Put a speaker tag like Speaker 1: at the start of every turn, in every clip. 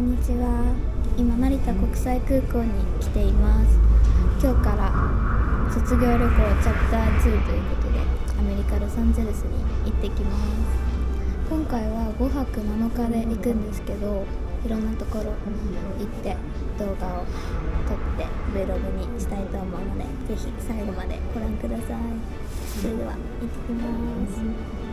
Speaker 1: んにちは。今成田国際空港に来ています。今日から卒業旅行チャプター2ということでアメリカロサンゼルスに行ってきます。今回は5泊7日で行くんですけど、いろんなところ行って動画を撮って Vlog にしたいと思うので、ぜひ最後までご覧ください。それでは行ってきます。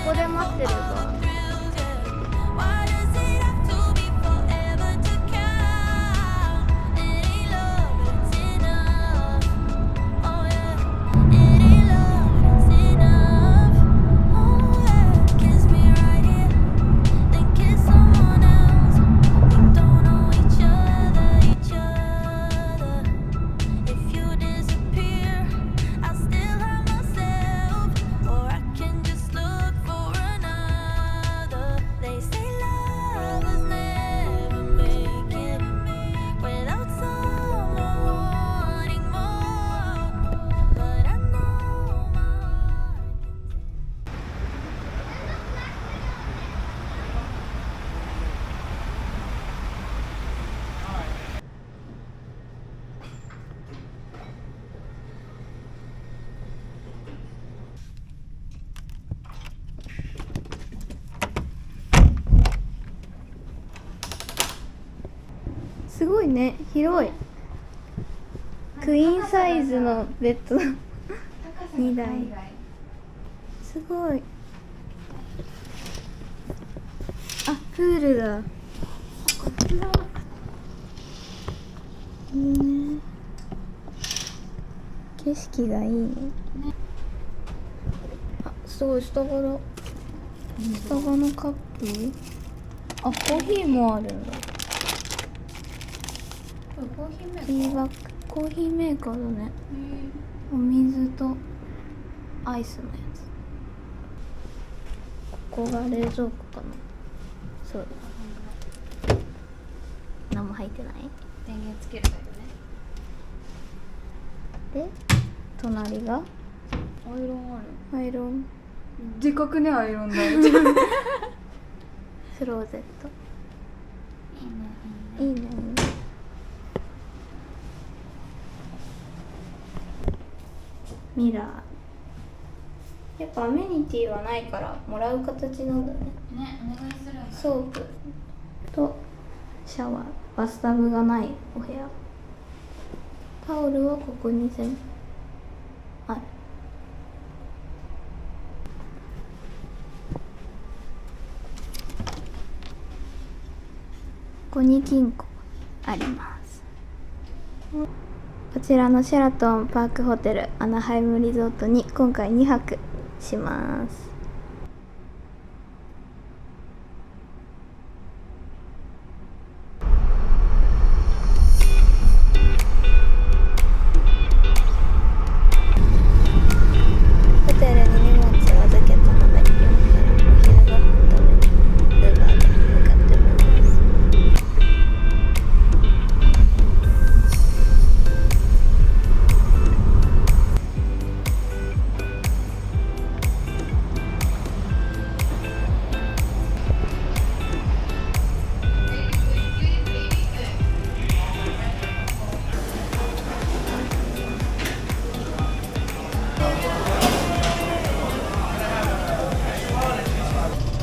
Speaker 1: ここで待ってればすごいね、広い。クイーンサイズのベッド2台。すごい。あ、プールだ。いいね。景色がいいね。あ、すごいスタバだ。スタバのカップ。あ、コーヒーもあるんだ。コーヒーメーカーだね。お水とアイスのやつ。ここが冷蔵庫かな。そうだ。何も入ってない。
Speaker 2: 電源つけるだよ
Speaker 1: で、
Speaker 2: ね。
Speaker 1: 隣が
Speaker 2: アイロンある。
Speaker 1: アイロン。
Speaker 2: でかくね、アイロン台。
Speaker 1: クローゼット。
Speaker 2: いいね、いいね。
Speaker 1: いいね。ミラー、やっぱアメニティはないからもらう形なんだね。
Speaker 2: ね、お願いするんだ。
Speaker 1: ソープとシャワー、バスタブがないお部屋。タオルはここにある。ここに金庫あります。こちらのシェラトンパークホテルアナハイムリゾートに今回2泊します。ホテルに荷物を預けたので、今からお昼ご飯食べにウーバーで向かってます。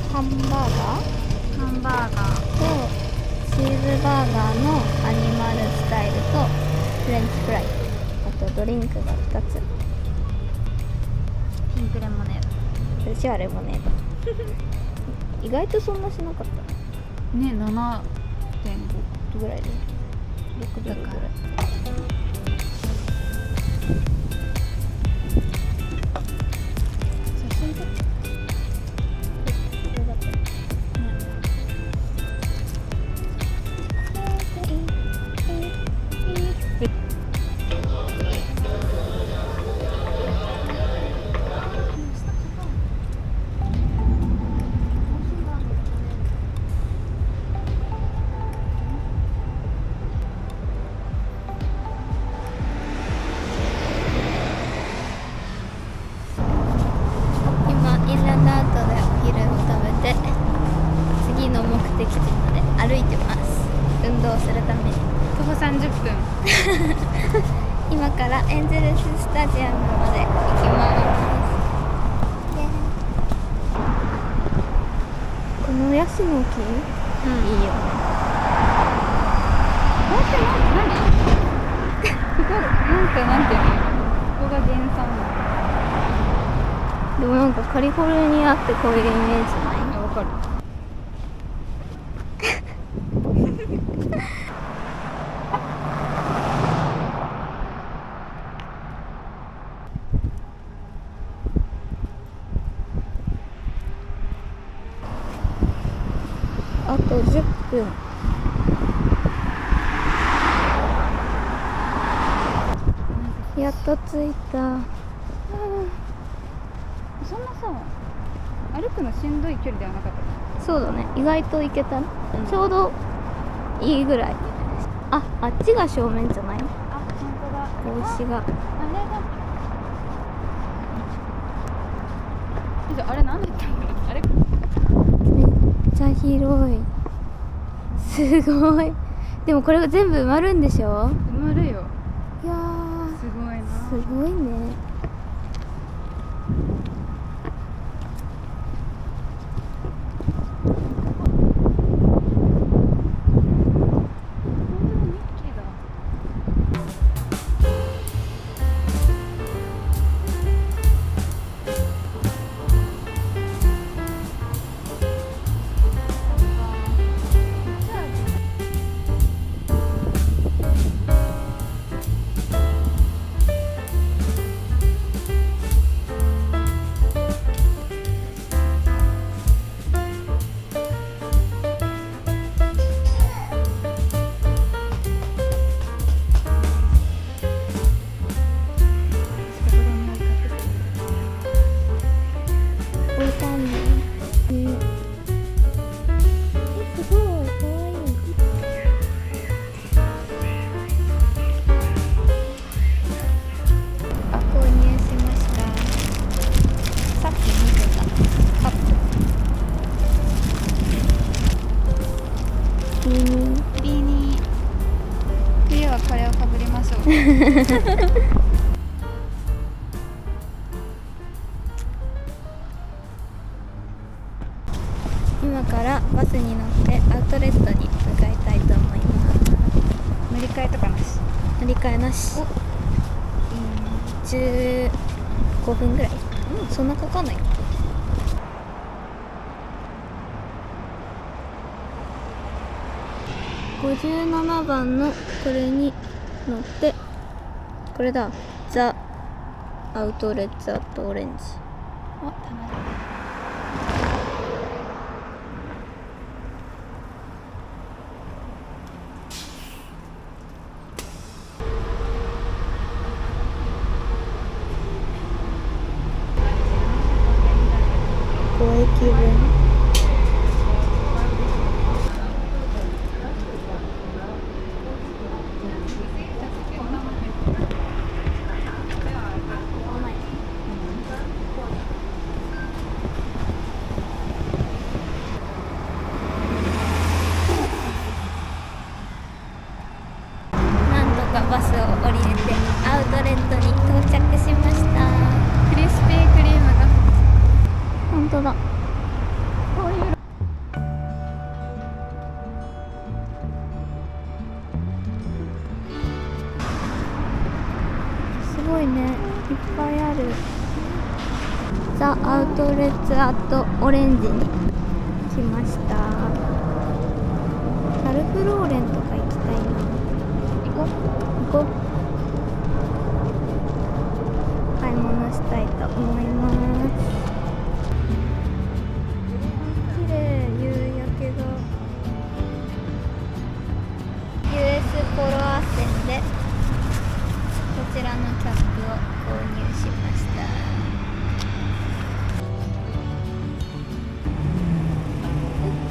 Speaker 1: ハンバーガー
Speaker 2: ハンバーガー。
Speaker 1: とチーズバーガーのアニマルスタイルとフレンチフライ、あとドリンクが2つ。
Speaker 2: ピンクレモネード。
Speaker 1: 私はレモネード意外とそんなしなかった
Speaker 2: ね、7.5。
Speaker 1: ぐらいで6ドルぐらい。写真撮ってこれだった今インランドアウトでお昼を食べて次の目的地まで歩いてます。運動するために。
Speaker 2: 徒歩30分。
Speaker 1: 今からエンゼルススタジアムまで行きます。このヤシの木、いいよね。
Speaker 2: これって何？なんていうの？ここが原産なの？
Speaker 1: でもなんかカリフォルニアってこういうイメージない？
Speaker 2: わかる。
Speaker 1: あと10分。やっと着いた。
Speaker 2: そんなさ、歩くのしんどい距離ではなかったの？
Speaker 1: そうだね、意外と行けたね、ちょうどいいぐらい。あっちが正面じゃない？
Speaker 2: あ、本当だ。
Speaker 1: 帽子が。
Speaker 2: あれだ。あれ何だったんだろう？あれ？
Speaker 1: めっちゃ広い。すごい。でもこれが全部埋まるんでしょ？
Speaker 2: 埋まるよ。
Speaker 1: いやー、
Speaker 2: すごいな。
Speaker 1: すごいね。からバスに乗ってアウトレットに向かいたいと思います。
Speaker 2: 乗り換えとかなし。
Speaker 1: 乗り換えなし。15分ぐらい、そんなかかんない。57番のこれに乗って、これだ、ザ・アウトレット・アット・オレンジ。
Speaker 2: あ、楽し
Speaker 1: 5駅分。なんとかバスを降りれてアウトレットに到着しました。
Speaker 2: クリスピークリームが。
Speaker 1: 本当だ。
Speaker 2: こういう
Speaker 1: すごいね、いっぱいある。ザ・アウトレット・アット・オレンジに来ました。ラルフローレンとか行きたいな。行こう。買い物したいと思います。綺麗、夕焼けが。US ポロア線でこちらのキャップを購入しました。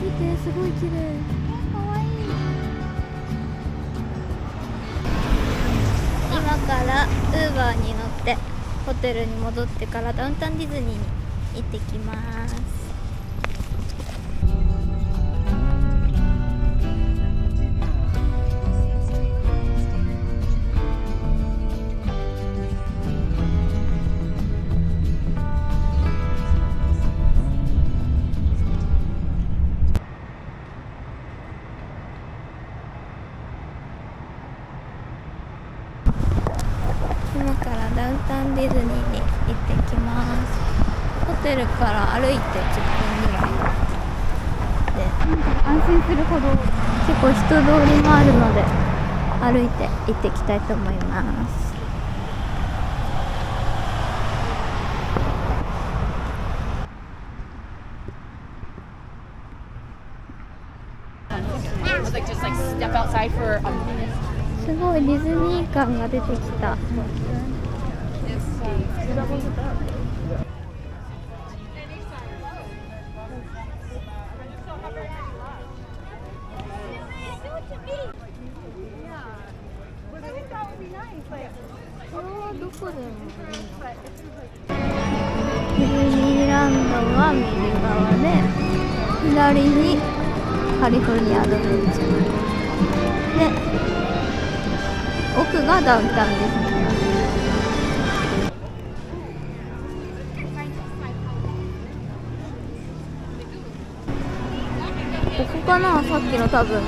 Speaker 1: 見て、すごい綺麗。かわいい。今からウーバーに乗ってホテルに戻ってからダウンタウンディズニーに行ってきます。今からダウンタウンディズニーに行ってきます。ホテルから歩いて10分ぐらいで、
Speaker 2: 安心するほど。
Speaker 1: 結構人通りもあるので歩いて行ってきたいと思います。すごいディズニー感が出てきた。どこでもディズニーランドは右側で、左にカリフォルニアアドベンチャーで、奥がダウンタウンですね。ここかな、さっきの多分。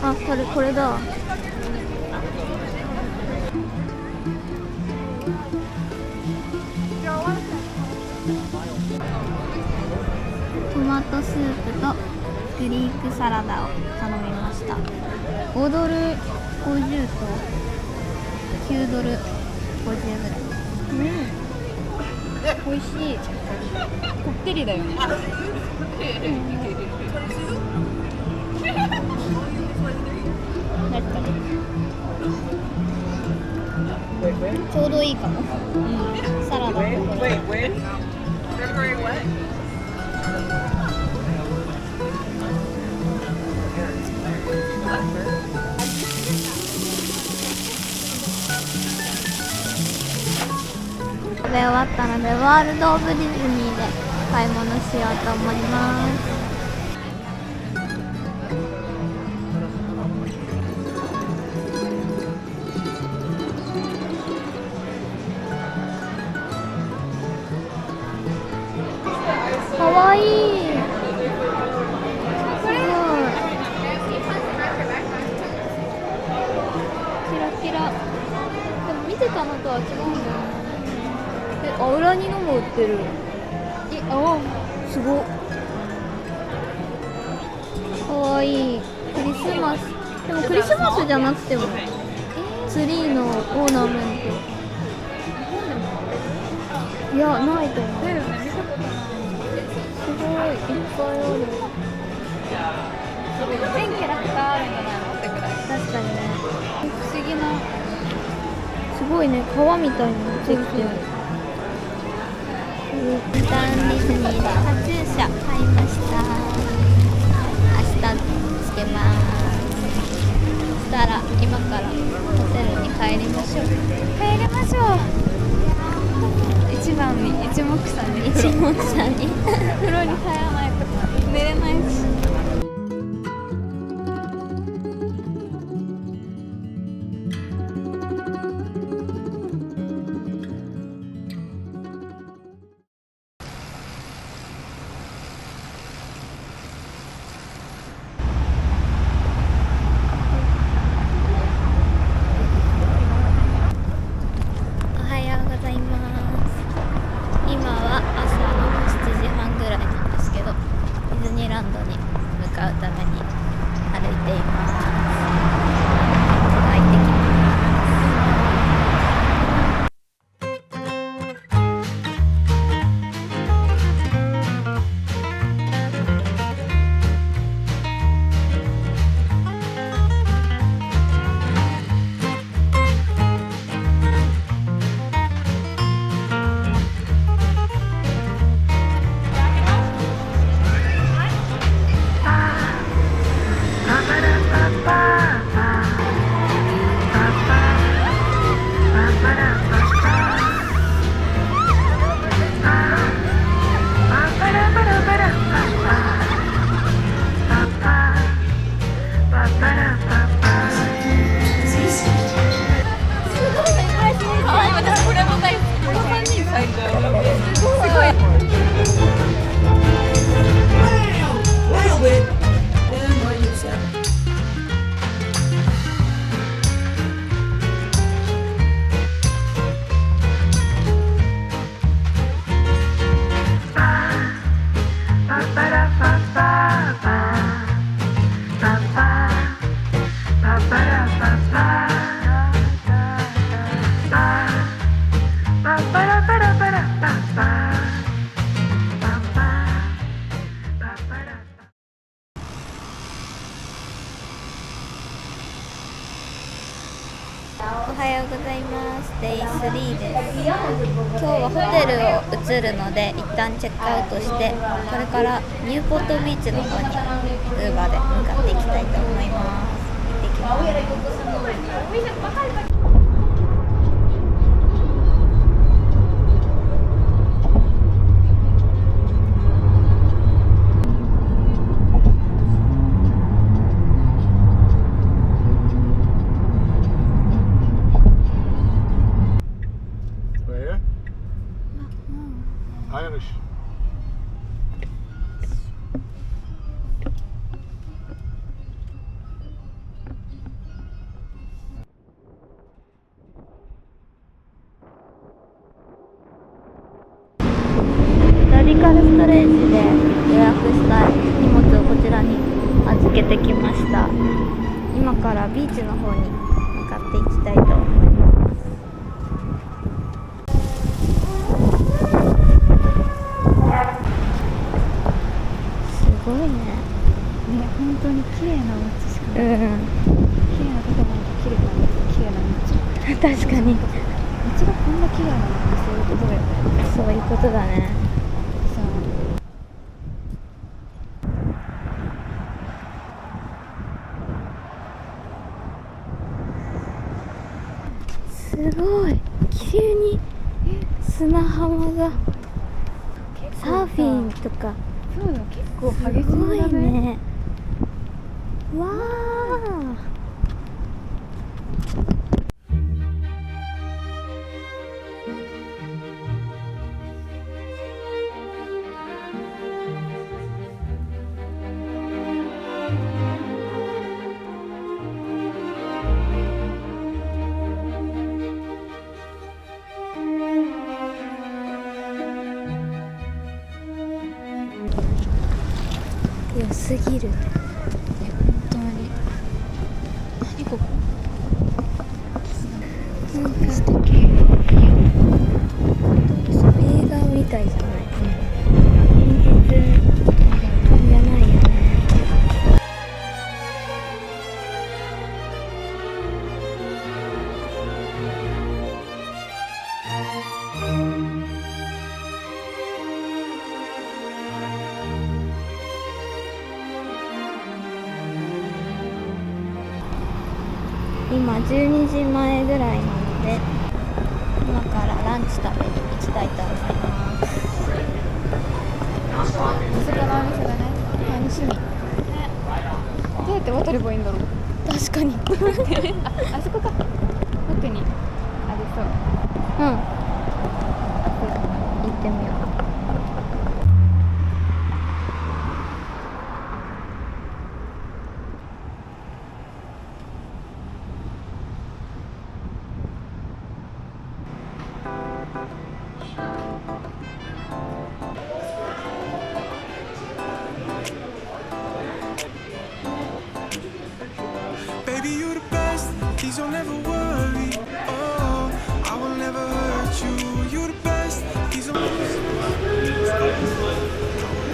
Speaker 1: あ、これだ。トマトスープとグリークサラダを頼みました。5ドル50と9ドル50ぐらい。
Speaker 2: 美味しい。こってりだよね。
Speaker 1: ちょうどいいかも。サラダとこれ。食べ終わったのでワールド・オブ・ディズニーで買い物しようと思います。たのとは違うんだよね。あ、裏にのも売ってる。すごっ。かわいい。クリスマス。でもクリスマスじゃなくてもツリーのオーナメント。いや、ないと思う。
Speaker 2: だよね、見たことない。
Speaker 1: すごい、いっぱいある。
Speaker 2: 全キャラクターあるんじゃないのってくらい。
Speaker 1: 確かにね。
Speaker 2: 不思議な。
Speaker 1: すごいね、川みたいにできてる。インターンディズニーでカチューシャ買いました。明日つけます。そしたら今からホテルに帰りましょう。
Speaker 2: 帰りましょう。一番に一目散に
Speaker 1: 一目散に
Speaker 2: 風呂に入らないと寝れないし。
Speaker 1: おはようございます。今は朝の7時半ぐらいなんですけど、ディズニーランドに向かうために歩いています。開いてきます。
Speaker 2: これも大好き。この3人最高。すごい。
Speaker 1: おはようございます。デイ3です。今日はホテルを移るので一旦チェックアウトして、これからニューポートビーチの方にウーバーで向かっていきたいと思います。行ってきます。
Speaker 3: Irish.
Speaker 1: ラディカルストレージで予約した荷物をこちらに預けてきました。今からビーチの方に向かっていきたいと思います。すごいね。
Speaker 2: ね、本当に綺麗なお家しかない。綺麗な建物と綺麗な街、綺麗な道。
Speaker 1: 確かに。
Speaker 2: 道がこんな綺麗なのってそういうことだよね。
Speaker 1: そういうことだね。
Speaker 2: さ
Speaker 1: すごい。急に砂浜がサーフィンとか
Speaker 2: そうだ、結構
Speaker 1: す
Speaker 2: 激し
Speaker 1: ごい
Speaker 2: めだね。
Speaker 1: ね。わあ。すぎる。
Speaker 2: 本当に。何ここ。
Speaker 1: なんか
Speaker 2: 素敵。
Speaker 1: 映画みたいじゃない。現実じゃないよね。今12時前ぐらいなので、今からランチ食べに行きたいと思います。
Speaker 2: お魚の店だね。
Speaker 1: 楽しみ。
Speaker 2: どうやって渡ればいいんだろう。
Speaker 1: 確かに。
Speaker 2: あそこか。奥にありそう。
Speaker 1: うん。行ってみよう。
Speaker 3: Baby, you the best. Please don't ever worry. Oh, I will never hurt you. You the best. Please don't.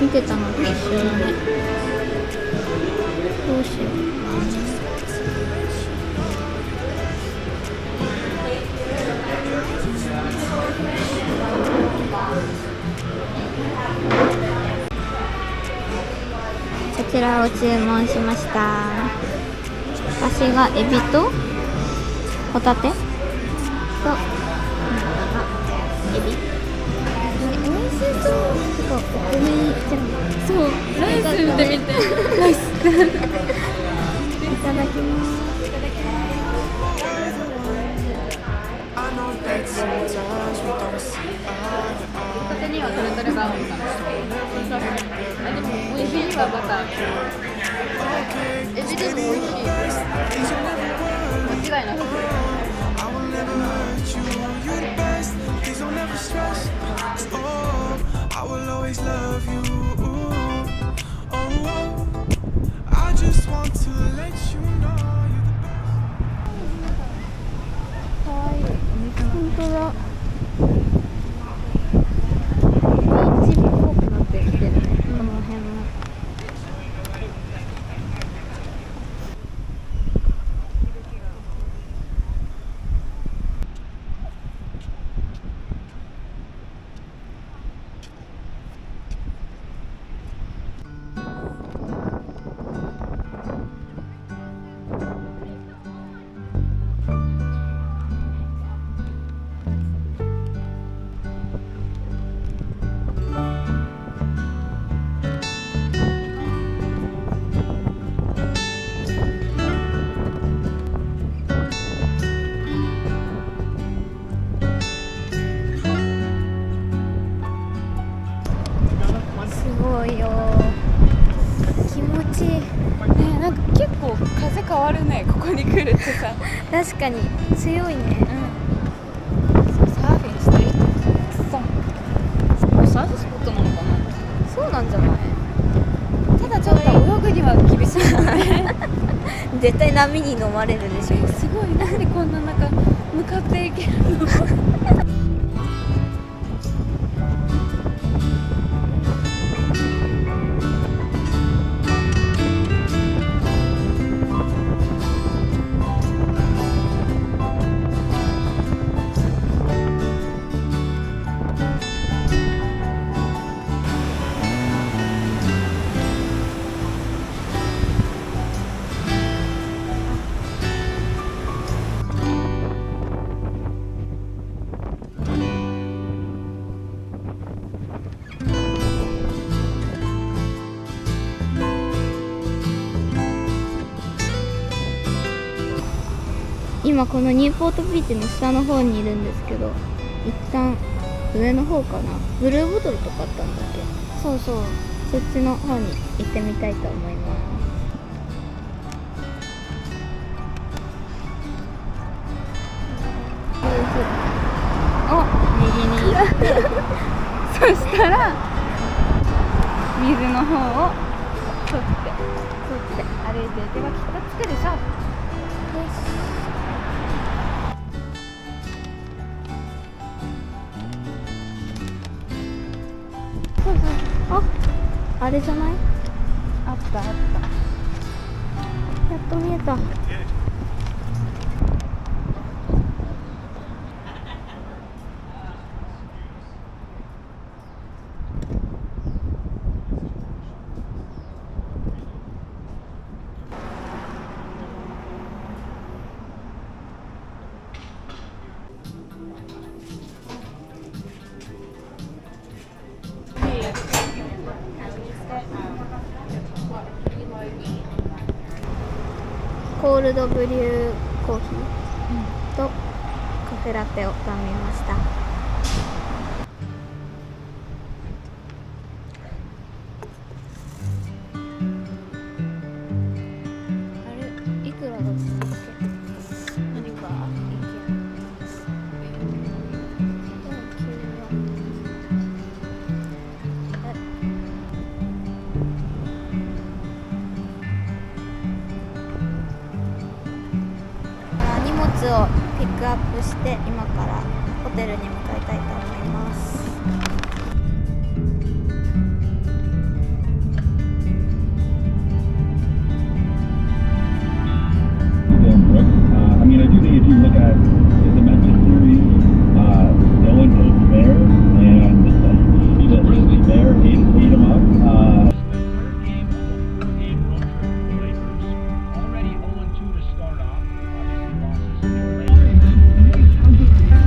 Speaker 1: 見てたのと一緒だね。どうしよう。こちらを注文しました。私がエビとホタテとエビ。美味しそう。すごいお米じゃん。そう。ライス見てみて。ライス。いただきます。
Speaker 3: I know that sometimes we don't see eye to
Speaker 2: ホタテにはトレトレが合うのかな。あ、でも美味しいわバター。エビでも美味しい。間違いなく。
Speaker 3: I will never hurt you. You the best. Please don't ever stress. Oh, I will always love you. Oh, I just want to let you know you're the best.
Speaker 2: かわいい。
Speaker 1: 本当だ。
Speaker 2: ビーチっぽくなってきてるね。
Speaker 1: この辺も。すごいよ。気持ちいい。
Speaker 2: ね、なんか結構風変わるね。ここに来るってさ。
Speaker 1: 確かに強いね。
Speaker 2: そう、サーフィンしてる人たくさん。これサーフスポットなのかな。
Speaker 1: そうなんじゃない？
Speaker 2: ただちょっと泳ぐには厳しいもんね。
Speaker 1: 絶対波に飲まれるでしょ。
Speaker 2: すごい、なんでこんな中向かっていけるの。
Speaker 1: 今このニューポートビーチの下の方にいるんですけど、一旦上の方かな。ブルーボトルとかあったんだっけ。
Speaker 2: そうそう。
Speaker 1: そっちの方に行ってみたいと思います。右に行って
Speaker 2: そしたら水の方をって歩いていけばきっと着くでしょう。
Speaker 1: あれじゃない？
Speaker 2: あったあった。
Speaker 1: やっと見えた。コールドブリューコーヒーとカフェラテを頼みました。あれいくらだったんだっけ？何が荷物をピックアップして今からホテルに向かいたいと思います。
Speaker 4: I mean, I do think if you look at the Memphis series, no one is there, and the there ate them up. Third game of a 4-game road trip for the Lakers. Already 0-2 to start off. Obviously losses to the Lakers.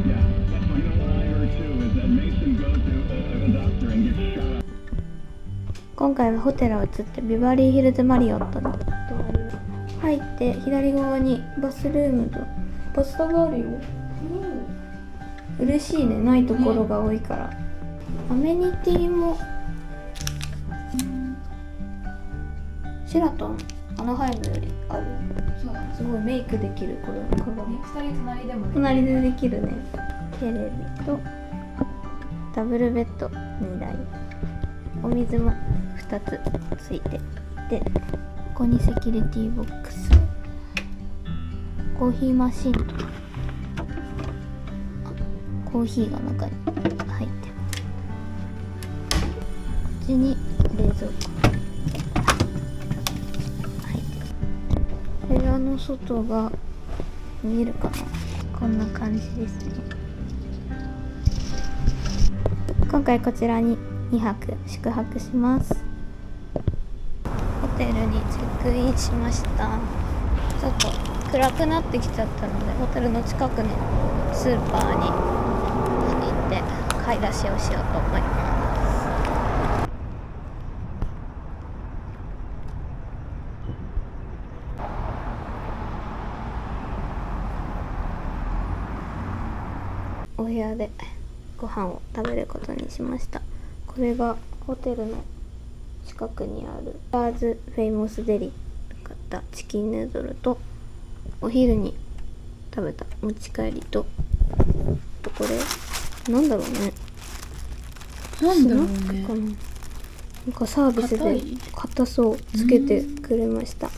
Speaker 4: Yeah, that's what I heard too. Is that Mason goes to a doctor and gets shot up.
Speaker 1: 今回はホテルを移ってビバリーヒルズマリオットに入って左側にバスルームとバスタブあるよ。嬉しいね、ないところが多いから。アメニティもシェラトンアナハイムよりある。
Speaker 2: そうだね。
Speaker 1: すごいメイクできるこれ鏡。
Speaker 2: 2人隣でもね。
Speaker 1: 隣でできるね。テレビとダブルベッド2台、お水も2つついてで、ここにセキュリティボックス、コーヒーマシンとコーヒーが中に入ってます。こっちに冷蔵庫入ってる。部屋の外が見えるかな。こんな感じですね。今回こちらに2泊宿泊します。ホテルにチェックインしました。ちょっと暗くなってきちゃったのでホテルの近くのスーパーに行って買い出しをしようと思います。お部屋でご飯を食べることにしました。これがホテルの近くにあるバーズフェイモスデリで買ったチキンヌードルと、お昼に食べた持ち帰りと、これなんだろうね。
Speaker 2: なんだろう
Speaker 1: スナック
Speaker 2: ね。
Speaker 1: かな。なんかサービスで硬そうつけてくれました。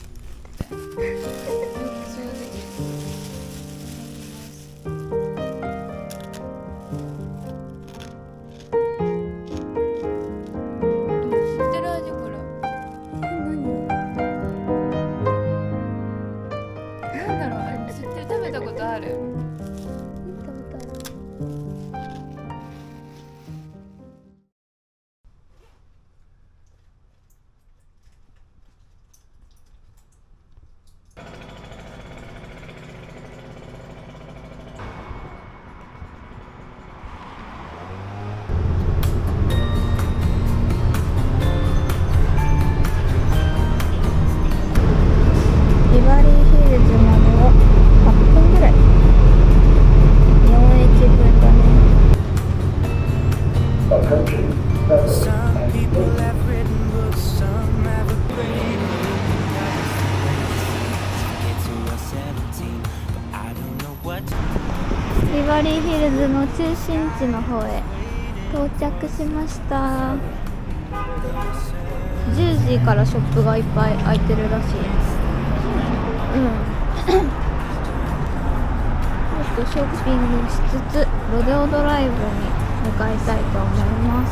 Speaker 1: ルズの中心地の方へ到着しました。10時からショップがいっぱい開いてるらしいです。ちょっとショッピングしつつロデオドライブに向かいたいと思います。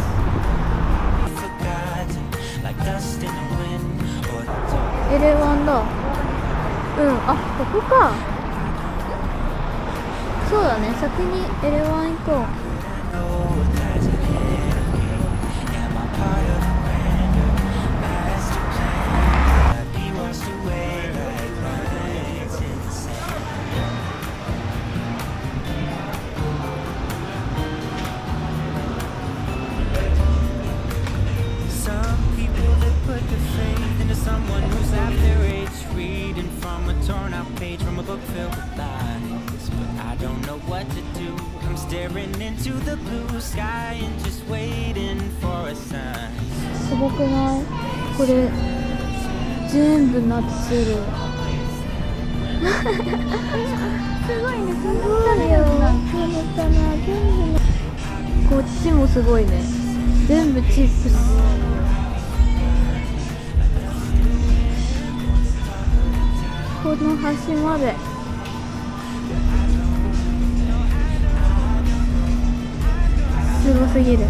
Speaker 1: エレワンだ。あ、ここか。そうだね、先にエレワン行こう。
Speaker 5: Someone who's at their age, reading from a torn out page from a book filled with lies. But I don't know what to do. I'm staring into the blue sky and just waiting for a sign.
Speaker 1: すごくない？これ全部なってる。すごいね。すごいよ。全部。こっちもすごいね。全部チップス。この端まで。すごすぎる。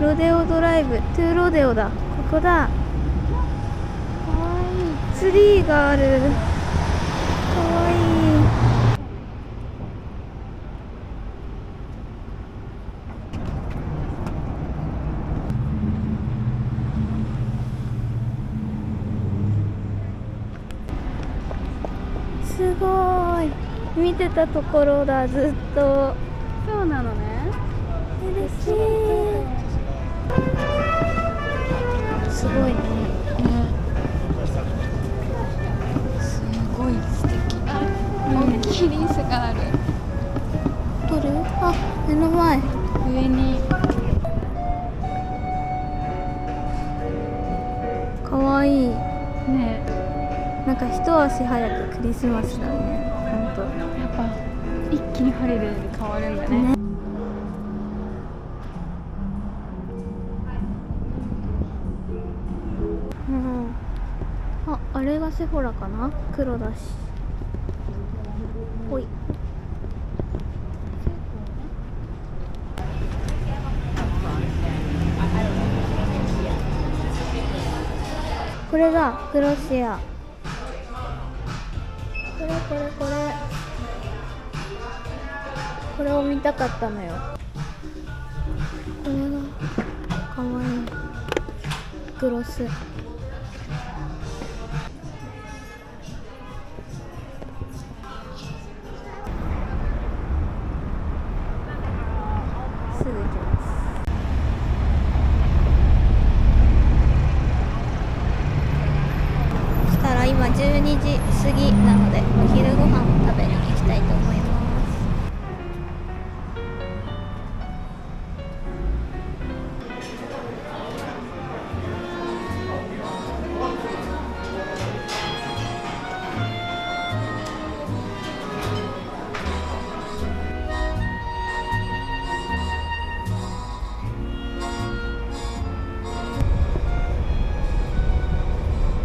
Speaker 1: ロデオドライブ、トゥーロデオだ。ここだ。ツリーがある。かわいい。すごい。見てたところだ、ずっと。
Speaker 2: そうなのね。
Speaker 1: 嬉しい。すごいね。
Speaker 2: 大きいリースがある。
Speaker 1: 撮る？あ、目の前。
Speaker 2: 上に。
Speaker 1: かわいい。
Speaker 2: ね
Speaker 1: え。なんか一足早くクリスマスだね。ほんと。
Speaker 2: やっぱ一気にハリデーに変わるんだね。
Speaker 1: あれがセフォラかな？黒だし。ほい。これだ、グロシア。これを見たかったのよ。これがかわいい。グロス。今12時過ぎなのでお昼ご飯を食べに行きたいと思います。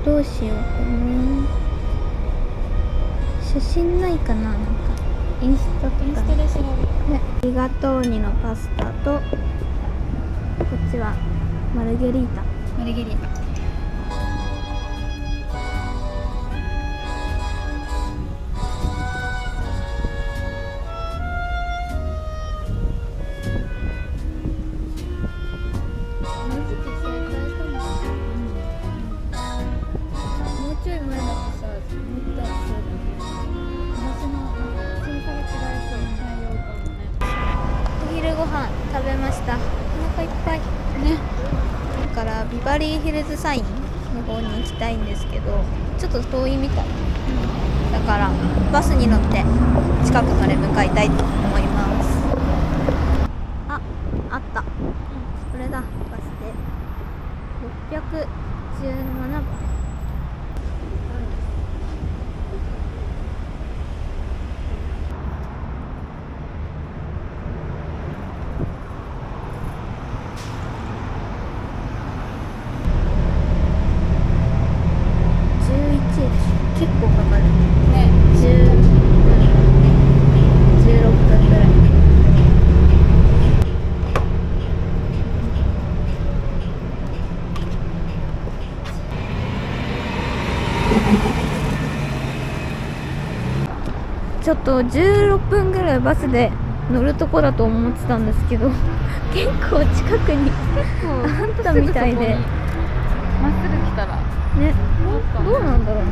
Speaker 1: どうしようかな。写真ないかな、なんかインスタとか。インスタで調べる。ね、リガトーニのパスタと、こっちはマルゲリータ。
Speaker 2: マルゲリータ。
Speaker 1: ご飯食べました。お腹いっぱいね。だからビバリーヒルズサインの方に行きたいんですけど、ちょっと遠いみたい。だからバスに乗って近くまで向かいたいと思います。あった、これだ。バスで617番。結構かかるね。16分ぐらい。ちょっと16分ぐらいバスで乗るとこだと思ってたんですけど結構近くにあったみたいで、
Speaker 2: まっすぐ来たら
Speaker 1: ね、どうなんだろうね。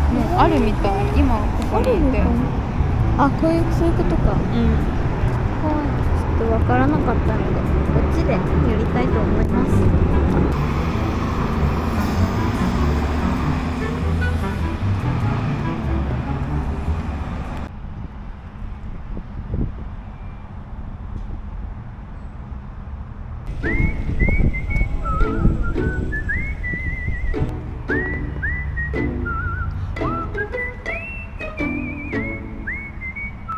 Speaker 2: もうあるみたい。今ここにいて、
Speaker 1: あ、そういうことか。はい、ちょっとわからなかったのでこっちでやりたいと思います。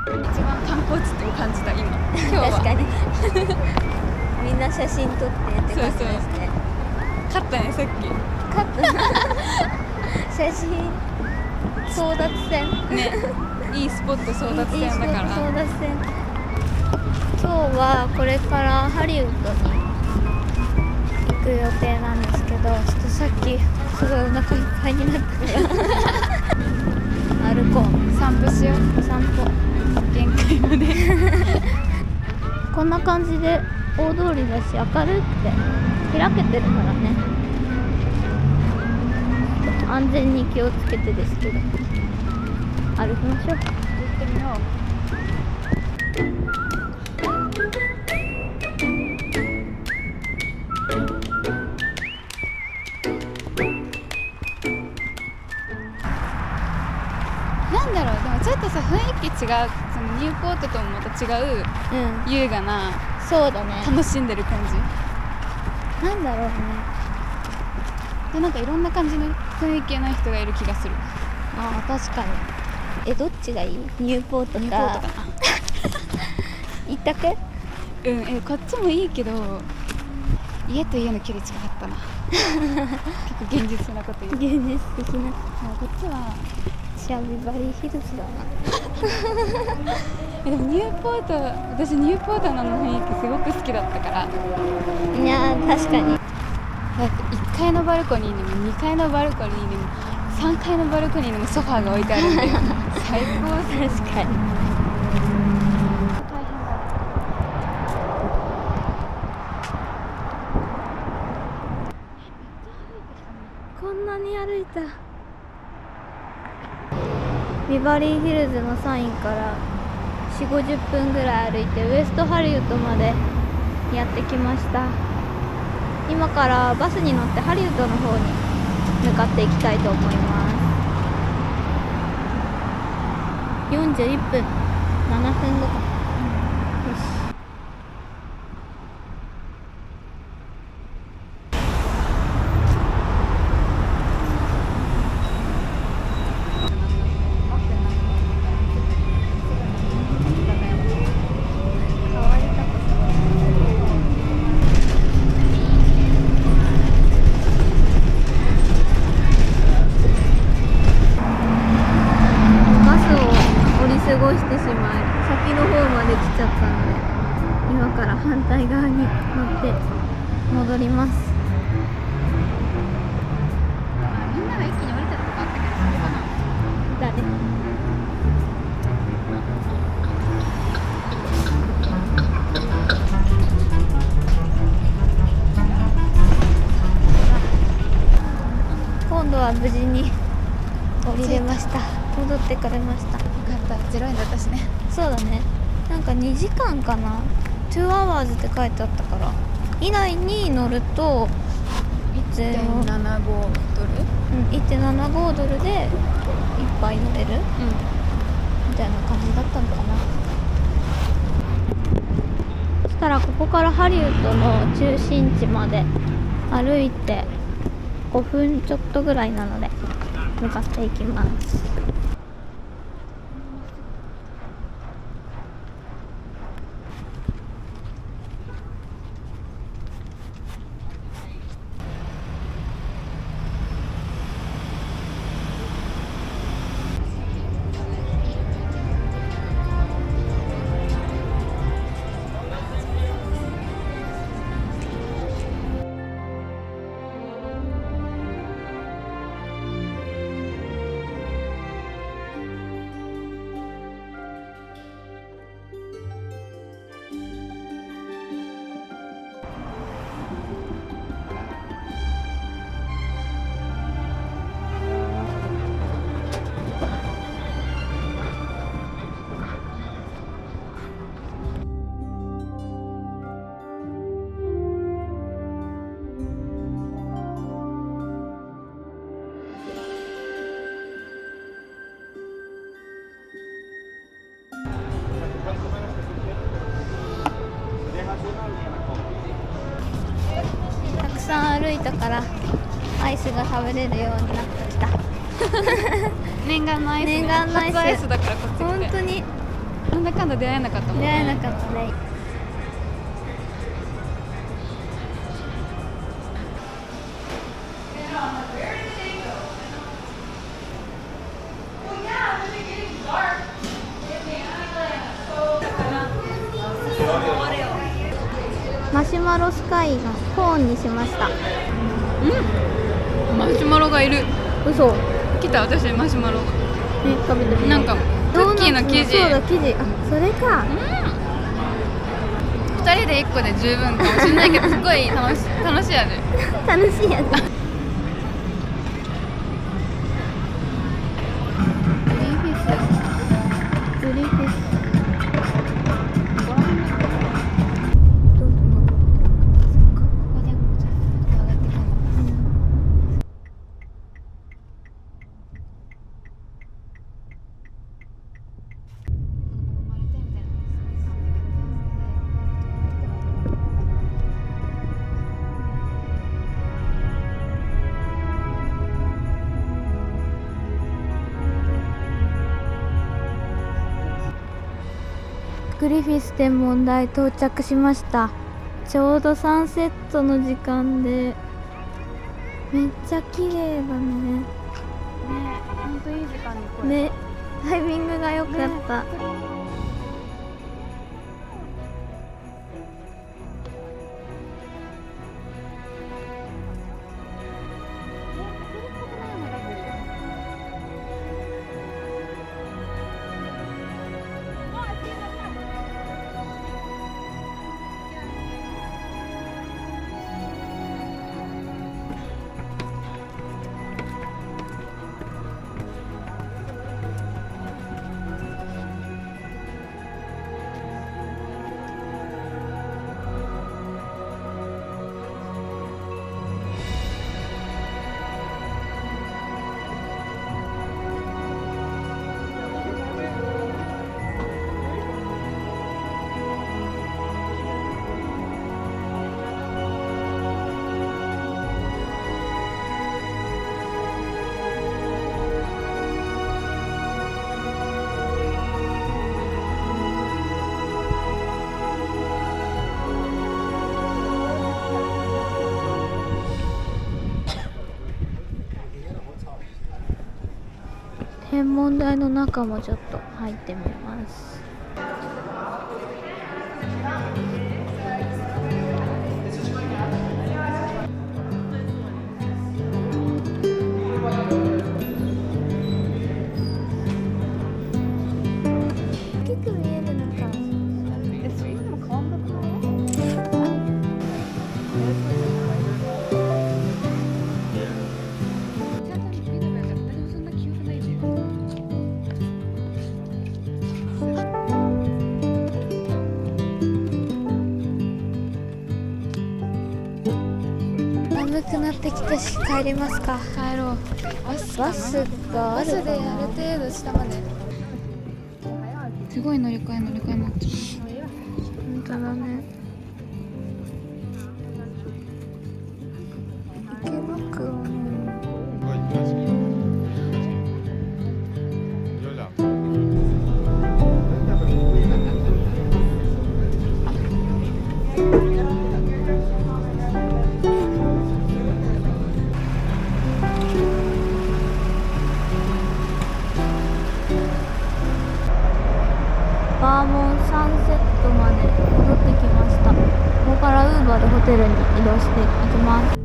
Speaker 2: 一番観光地って感じた今日は。
Speaker 1: 確かにみんな写真撮ってって感じですね。
Speaker 2: 勝ったねさっき
Speaker 1: カップ写真争奪戦
Speaker 2: ね。いいスポット争奪戦だから。
Speaker 1: 争奪戦。今日はこれからハリウッドに行く予定なんですけど、ちょっとさっきすごいお腹いっぱいになったから歩こう。
Speaker 2: 散歩しよう。
Speaker 1: 散歩
Speaker 2: 限界まで
Speaker 1: こんな感じで大通りだし明るくて開けてるからね、安全に気をつけてですけど歩きましょう。
Speaker 2: 行ってみよう。なんだろう、でもちょっとさ雰囲気違う。そのニューポートともまた違う優雅な、
Speaker 1: そうだね。
Speaker 2: 楽しんでる感じ。
Speaker 1: なんだろうね。
Speaker 2: でなんかいろんな感じの雰囲気の人がいる気がする。
Speaker 1: ああ、確かに。どっちがいい？ニューポートか。
Speaker 2: ニューポートかな。
Speaker 1: 一択？
Speaker 2: こっちもいいけど家と家の距離近かったな結構現実なこと言う。
Speaker 1: 現実的な。
Speaker 2: こっちは
Speaker 1: シャビバリーヒルズだな。
Speaker 2: でもニューポート、私ニューポートの雰囲気すごく好きだったから。
Speaker 1: いやー確かに。
Speaker 2: なんか1階のバルコニーにも2階のバルコニーにも3階のバルコニーにもソファーが置いてあるんで最高。
Speaker 1: 確かに。
Speaker 2: 大変だ。
Speaker 1: こんなに歩いた。ビバリーヒルズのサインから4、50分ぐらい歩いてウエストハリウッドまでやってきました。今からバスに乗ってハリウッドの方に向かっていきたいと思います。41分、7分後か。よし。過ごしてしまい先の方まで来ちゃったので今から反対側に乗って戻ります。
Speaker 2: みんなが一気に降りたとこあったけどそれかな。
Speaker 1: だね。今度は無事に降りれました。戻ってかれました。
Speaker 2: よかった、0円だったしね。
Speaker 1: そうだね。なんか2時間かな、2 hours って書いてあったから以内に乗ると
Speaker 2: 1.75ドル
Speaker 1: 1.75ドルで1杯乗れるみたいな感じだったのかな。そしたらここからハリウッドの中心地まで歩いて5分ちょっとぐらいなので向かっていきます。たくさん歩いたからアイスが食べれるようになってきた。
Speaker 2: 念願のアイス、
Speaker 1: 念願のアイス
Speaker 2: 初アイスだからこっち来て
Speaker 1: 本当に
Speaker 2: なんだかんだ出会えなかったもん
Speaker 1: 出
Speaker 2: ね。
Speaker 1: 会えなかったね。マシュマロスカイのコーンにしました。
Speaker 2: マシュマロがいる。
Speaker 1: 嘘。
Speaker 2: 来た、私マシュマロ。
Speaker 1: 食べてみよう。
Speaker 2: なんかクッキーの生地。
Speaker 1: そうだ、生地。あ、それか。
Speaker 2: 2人で1個で十分かもしれないけど、すごい楽しい味。
Speaker 1: 楽しいやつ。グリフィス。グリフィス天文台到着しました。ちょうどサンセットの時間でめっちゃ綺麗だね。
Speaker 2: ほんといい時間に来る。
Speaker 1: ね、タイミングが良かった。天文台の中もちょっと入ってみます。大きく見えるのか。
Speaker 2: 今も変わんなくない？
Speaker 1: 眠くなってきたし帰りますか。
Speaker 2: 帰ろう。
Speaker 1: バスがあるか
Speaker 2: バスである
Speaker 1: な。
Speaker 2: 程度下まで。すごい乗り換えになっちゃう。
Speaker 1: 本当だね。池袋バーモンサンセットまで戻ってきました。ここからウーバーでホテルに移動していきます。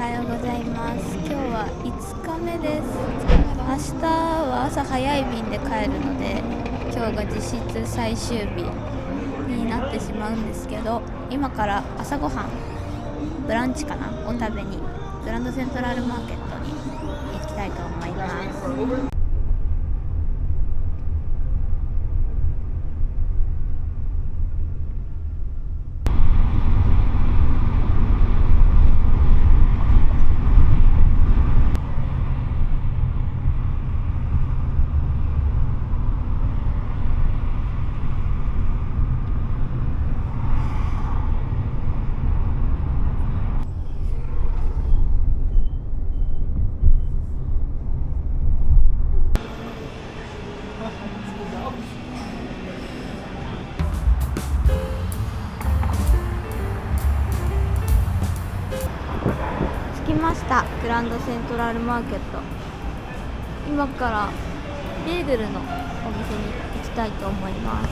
Speaker 1: おはようございます。今日は5日目です。明日は朝早い便で帰るので、今日が実質最終日になってしまうんですけど、今から朝ごはん、ブランチかなを食べにグランドセントラルマーケットに行きたいと思います。着きました。グランドセントラルマーケット。今からベーグルのお店に行きたいと思います。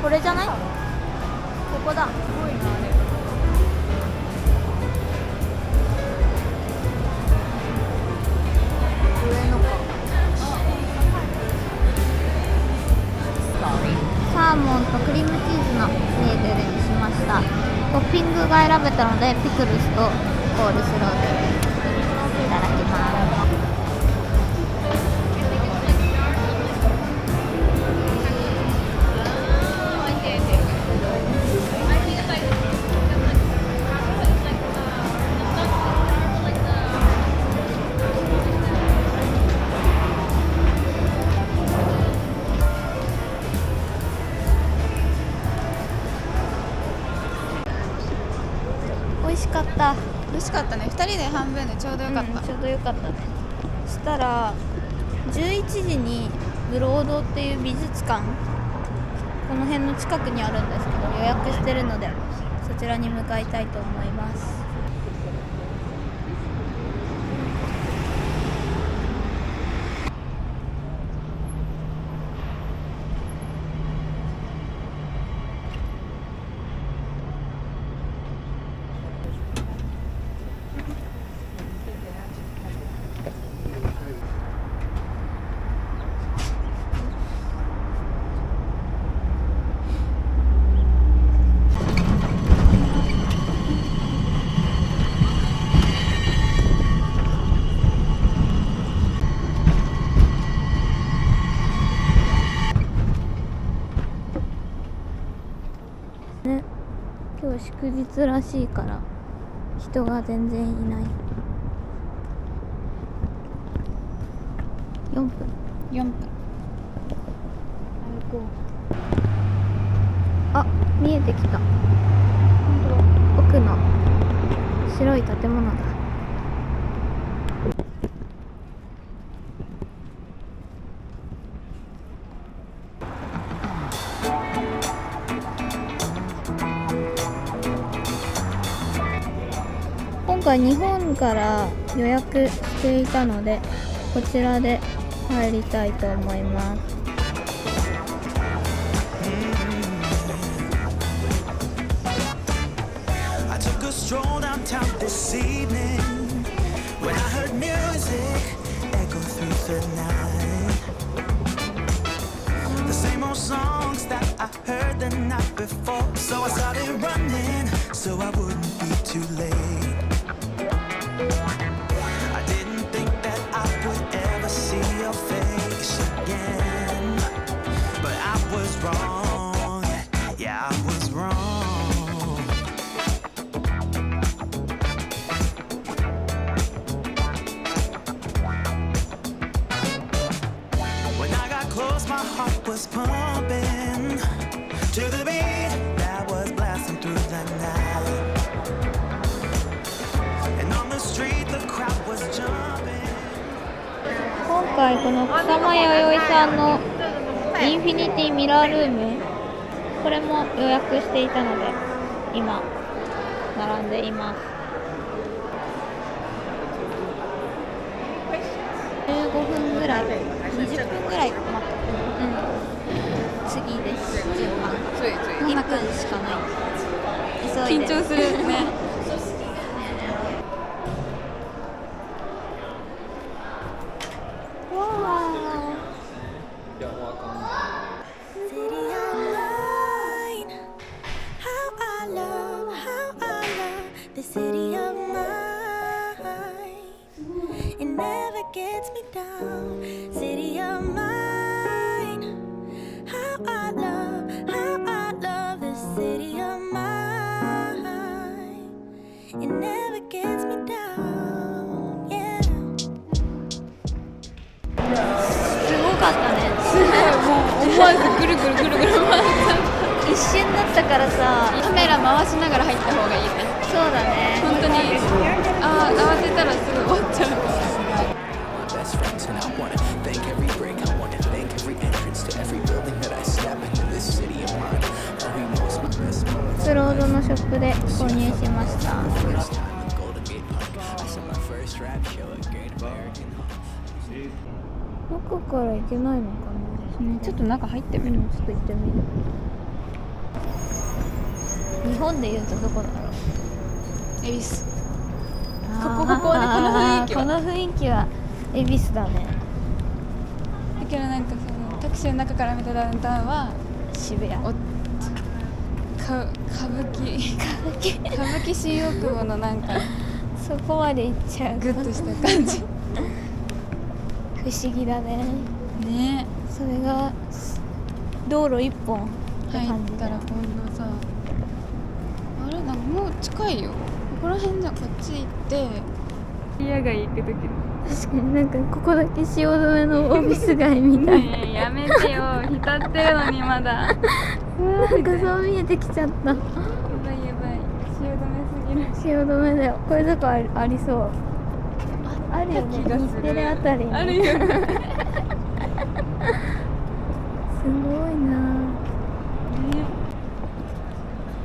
Speaker 1: これじゃない？ここだ。すごいなあれ。上のか。サーモンとクリームチーズのベーグルにしました。トッピングが選べたのでピクルスとコールスローでいただきます。美味しかった。
Speaker 2: 美味しかったね。2人で半分でちょうどよかった。
Speaker 1: ちょうどよかったね。そしたら11時にブロードっていう美術館、この辺の近くにあるんですけど、予約してるのでそちらに向かいたいと思います。ね、今日祝日らしいから人が全然いない。4分。歩こう。あ、見えてきた。奥の白い建物だ。今回日本から予約していたので、こちらで入りたいと思います。
Speaker 3: I took a stroll downtown this evening when I heard music echo through the night. The same old songs that I heard the night before. So I started running so I wouldn't be too late. I didn't think that I would ever see your face again, but I was wrong. Yeah, I was wrong. When I got close, my heart was pumping to the beat that was blasting through the night. And on the street, the crowd was jumping.
Speaker 1: 今回この草間彌生さんのインフィニティミラールーム、これも予約していたので今並んでいます。15分ぐらい、20分ぐらい待った。次です。順番1分しかない。急いで。
Speaker 2: 緊張するね。
Speaker 3: The city of mine, it never gets me down. City of mine, how I love this city of mine. It never gets me down, yeah.
Speaker 1: すごかったね。
Speaker 2: もう思わずぐるぐるぐるぐる回っちゃう。
Speaker 1: 一瞬だったからさ、
Speaker 2: カメラ回しながら入った方がいいね。
Speaker 1: そうだね。
Speaker 2: 本当に慌てたらすぐ終わっちゃう。
Speaker 6: best friends and I wanna thank every break. I wanna thank every entrance to every building that I step into this city of mine. Oh, he knows my best moments.
Speaker 1: スロードのショップで購入しました。
Speaker 6: First time in Golden Gate Park. I saw my first rap show at Great American Hall.
Speaker 1: 中から行けないのかな、
Speaker 2: ね、ちょっと中入ってみる。
Speaker 1: ちょっと行ってみる。日本で言うとどこだろう。
Speaker 2: 恵比寿。
Speaker 1: こ
Speaker 2: こね、この雰囲気は。
Speaker 1: この雰囲気は恵比寿だね。
Speaker 2: だけどなんかそのタクシーの中から見たダウンタウンは
Speaker 1: 渋谷。
Speaker 2: 歌舞伎新大久保のなんか
Speaker 1: そこまで行っちゃう。
Speaker 2: グッとした感じ。
Speaker 1: 不思議だね。
Speaker 2: ね。
Speaker 1: それが道路一本って
Speaker 2: 入
Speaker 1: 感じだ。
Speaker 2: ったら今度さ、あれなんかもう近いよ。ここら辺じゃこっち行って家が行く時の。
Speaker 1: 確かになんかここだけ汐留のオフィス街みたい。
Speaker 2: ねえやめてよ。浸ってるのにまだ。
Speaker 1: なんかそう見えてきちゃった。
Speaker 2: やばいやばい。汐留すぎる。
Speaker 1: 汐留だよ。これとかありそう。あるよね。
Speaker 2: 気がする
Speaker 1: 日テレあたりに。
Speaker 2: あるよ。
Speaker 1: すごいな。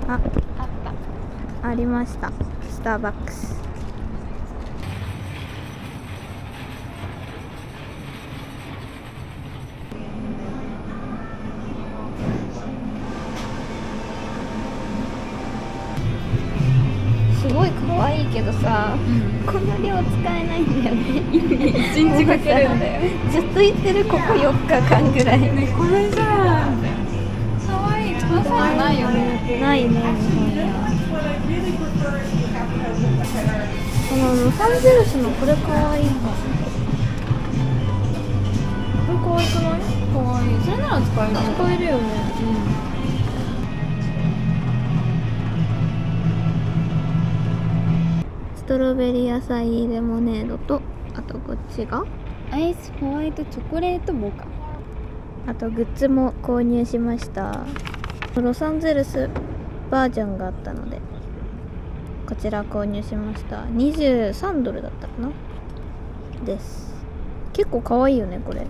Speaker 1: あったありました。スターバックス。すごい可愛いけどさ、この量使えないんだよね。
Speaker 2: 一日かけるんだよ。
Speaker 1: ずっと行ってるここ4日間ぐらい。
Speaker 2: ねこれじゃん。可愛い。このサイズないよね。
Speaker 1: ないね、日本には。このロサンゼルスのこれ可愛いか。これ可愛くない？
Speaker 2: 可愛い。それなら使える。
Speaker 1: 使えるよね。ストロベリーアサイーレモネードと、あとこっちが
Speaker 2: アイスホワイトチョコレートモカ。
Speaker 1: あとグッズも購入しました。ロサンゼルスバージョンがあったのでこちら購入しました。23ドルだったかなです。結構可愛いよねこれ。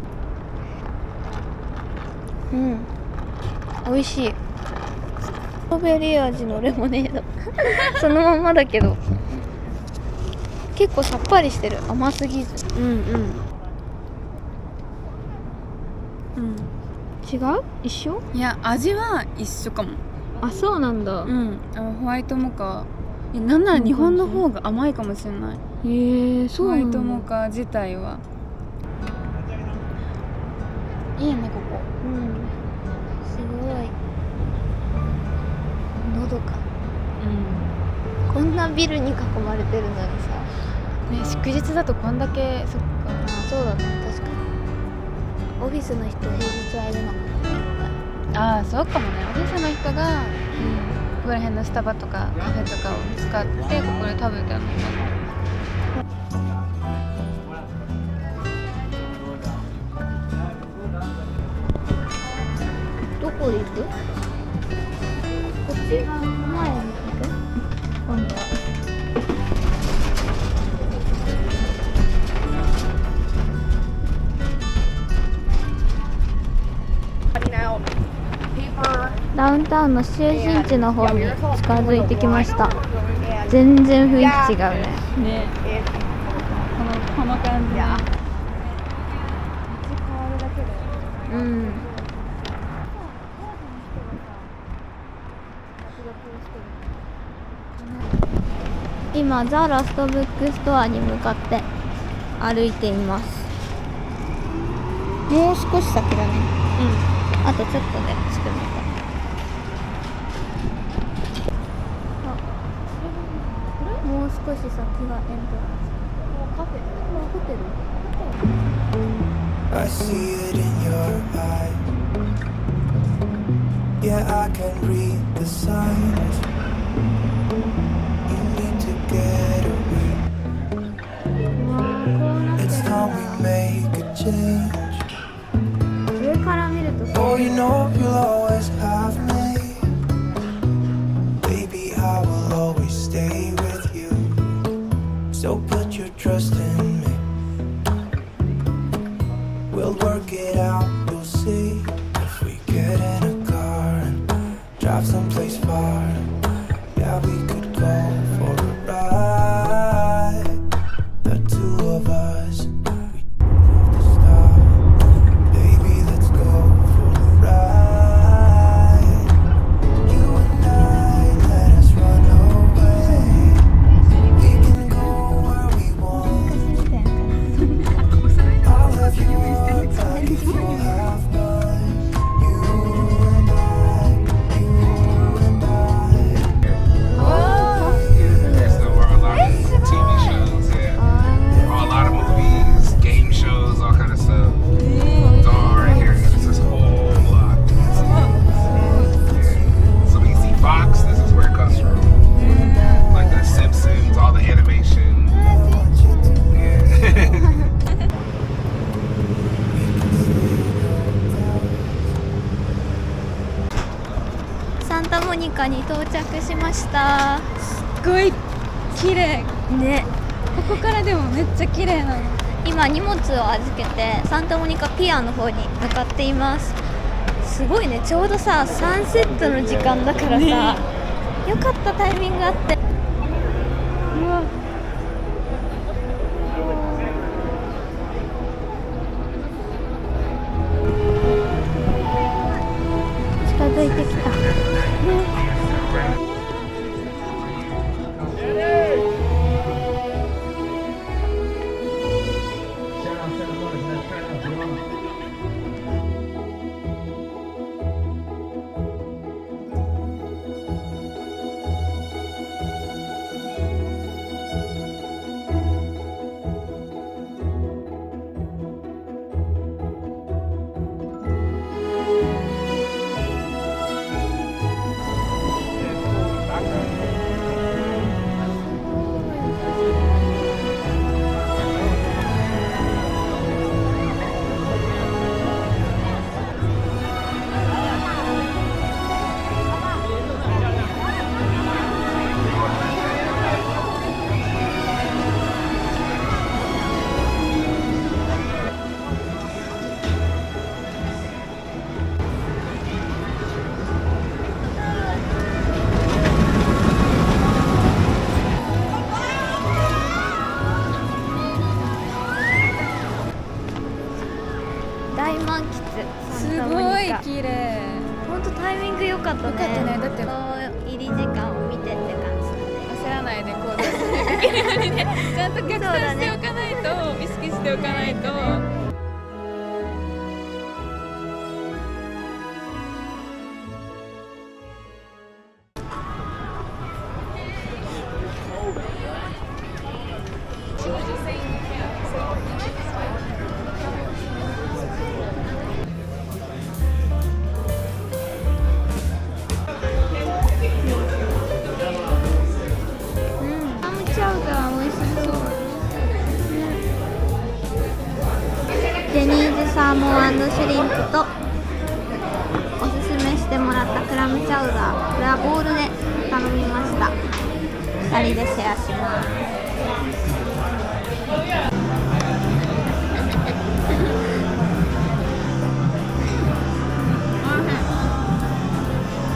Speaker 1: 美味しい。ストロベリー味のレモネードそのまんまだけど結構さっぱりしてる、甘すぎず。違う？一緒？
Speaker 2: いや味は一緒かも。
Speaker 1: あ、そうなんだ。
Speaker 2: ホワイトモカ、なんなら日本の方が甘いかもしれない。
Speaker 1: へえ、そうなんだ。
Speaker 2: ホワイトモカ自体はいいねここ。
Speaker 1: すごいのどか。こんなビルに囲まれてるのにさ。
Speaker 2: ね、祝日だとこんだけ、そっか。
Speaker 1: あ、そうだね、確かに。オフィスの人平日はいるのかな。
Speaker 2: ああ、そうかもね。オフィスの人が、ここら辺のスタバとかカフェとかを使ってここで食べてるのかな。
Speaker 1: どこで行く？こっち？前に行く？今度は。ダウンタウンの中心地の方に近づいてきました。全然雰囲気違うね。
Speaker 2: ね、この感じ。
Speaker 1: 今ザ・ラストブックストアに向かって歩いています。もう少し先だね。あとちょっとで着くのか。もう少し先がエントランス。カフェ、ホテル。
Speaker 3: I see it in your eyes. Yeah, I can read the signs. You need to get away. It's time we make a change.
Speaker 1: 上から見ると
Speaker 3: Oh, you know you'll always have me. Baby, I will always stay with you. So put your trust in me. We'll work it out, you'll see. If we get in a car and drive someplace far, yeah, we could go for a ride. The two of us, we don't have to stop. Baby, let's go for a ride. You and I, let us run away. We can go where we want. I'll have your back if you'll have mine. You and I, you and I.
Speaker 7: So we're on a lot of TV shows, yeah. Or a lot of movies, game shows, all kind of stuff. It's all right here. It's this whole block. Yeah. So when you see Fox, this is where it comes from. Like the Simpsons, all the animation. Yeah.
Speaker 1: サンタモニカに到着しました。
Speaker 2: すごい綺麗
Speaker 1: ね。
Speaker 2: ここからでもめっちゃ綺麗なの。
Speaker 1: 今荷物を預けてサンタモニカピアの方に向かっています。すごいね、ちょうどさサンセットの時間だからさ、よかったタイミングあって。
Speaker 2: うわ、
Speaker 1: 近づいてきた。
Speaker 2: 逆算しておかないと、意識しておかないと。
Speaker 1: ラムチャウダー美味しそう。デニーズサーモン&シュリンプとおすすめしてもらったクラムチャウダー、これはボウルで頼みました。2人でシェアします。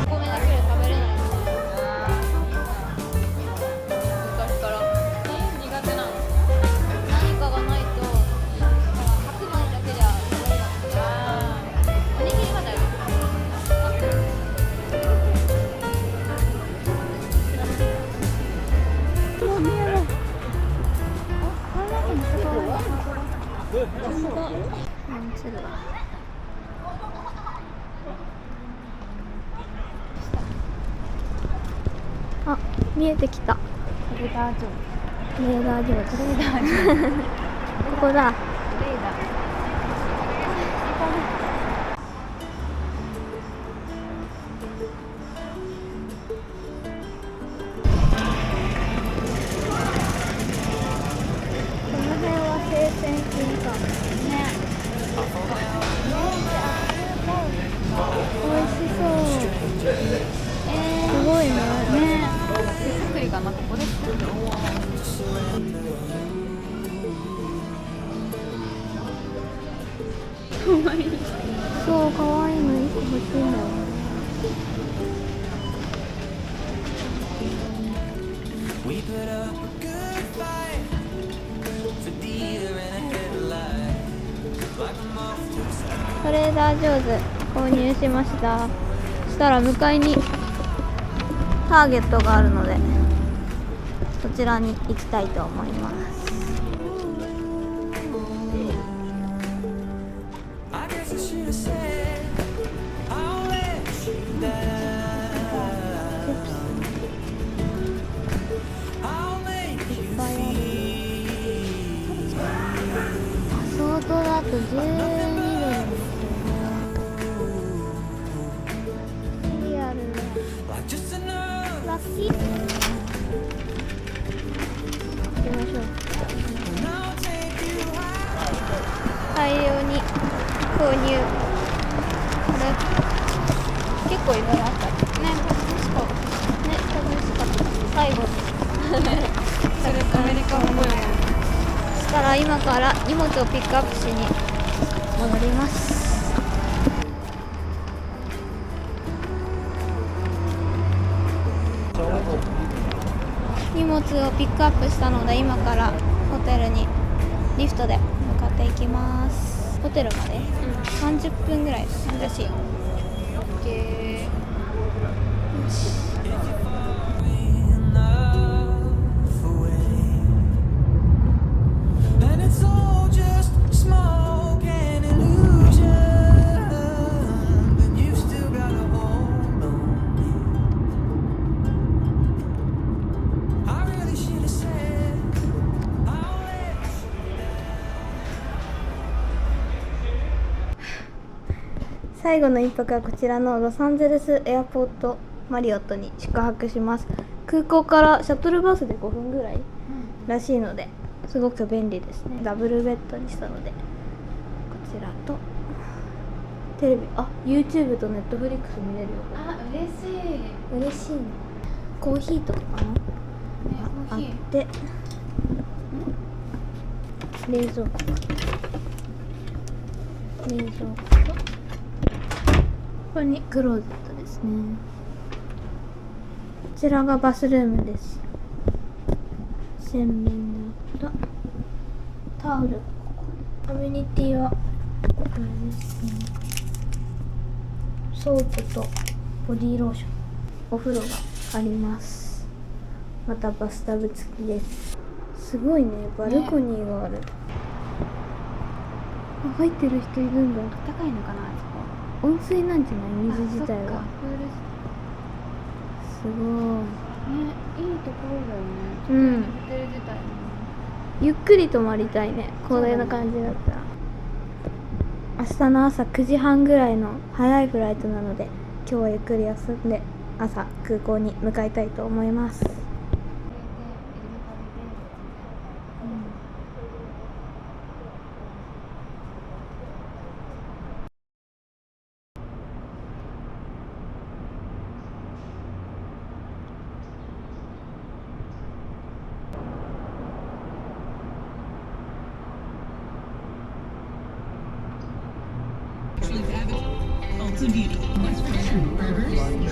Speaker 1: お米だけで食べれない。
Speaker 2: 昔から苦手なの。
Speaker 1: 何かがないと白米だけじゃ食べれなくて、おにぎりは大丈夫。もう見えない。これだけもすごい。なんつるわ。あ、見えてきた。
Speaker 2: トレーダージョ
Speaker 1: トレーダー上手。
Speaker 2: トレーダージョ
Speaker 1: ここだ。
Speaker 2: トレーダー。
Speaker 1: この辺は生鮮品か。ね。美味しそう。すごいね。ね。
Speaker 2: 手作りかな、ここで作ってる。
Speaker 1: そう、可愛いの一個欲しいんだよ。トレーダー上手購入しました。そしたら向かいにターゲットがあるので、そちらに行きたいと思います。相当だと12ドルシリアルラッキー。行きましょう。大量に購入。これ結構いろいろあったね。楽しかったね。楽しかった。最後
Speaker 2: それアメリカっぽいもん。
Speaker 1: そしたら今から荷物をピックアップしに戻ります。荷物をピックアップしたので、今からホテルにリフトで向かっていきます。ホテルまで30分ぐらいらしい。最後の一泊はこちらのロサンゼルスエアポートマリオットに宿泊します。空港からシャトルバスで5分ぐらいらしいので、すごく便利ですね。ダブルベッドにしたので、こちらとテレビ、YouTube と Netflix 見れるよ。
Speaker 2: 嬉しい。
Speaker 1: 嬉しいね。コーヒーとかかな、あって冷蔵庫とここにクローゼットですね。こちらがバスルームです。洗面台とタオルがここ。アメニティはこれですね。ソープとボディーローション、お風呂があります。またバスタブ付きです。すごいね、バルコニーがある。あ、入ってる人いるんだ。
Speaker 2: 高いのかな、あそこ。
Speaker 1: 温水なんじゃない？水自体
Speaker 2: あそっか
Speaker 1: が。
Speaker 2: プール
Speaker 1: すごい。
Speaker 2: ね、いいところだよね。
Speaker 1: うん
Speaker 2: ホテル自体も。
Speaker 1: ゆっくり泊まりたいね、これな感じだったら。明日の朝9時半ぐらいの早いフライトなので、今日はゆっくり休んで朝空港に向かいたいと思います。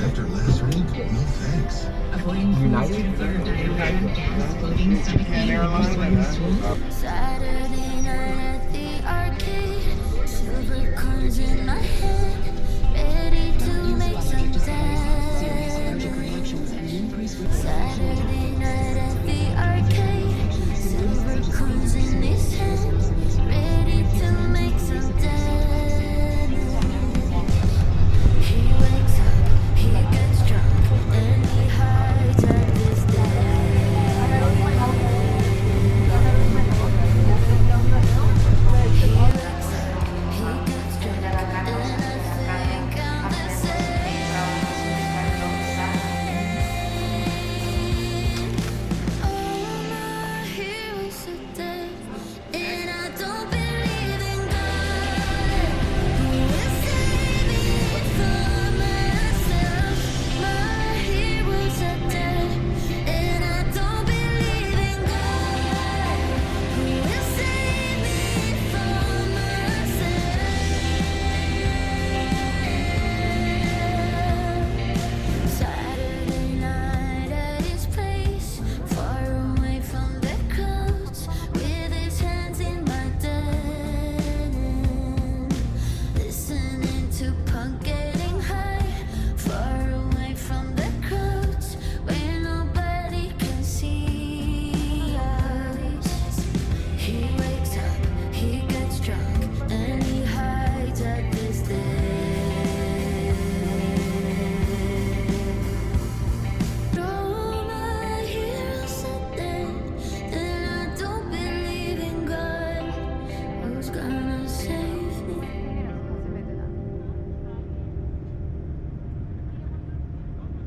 Speaker 8: After last week, no thanks.
Speaker 4: United?
Speaker 5: Saturday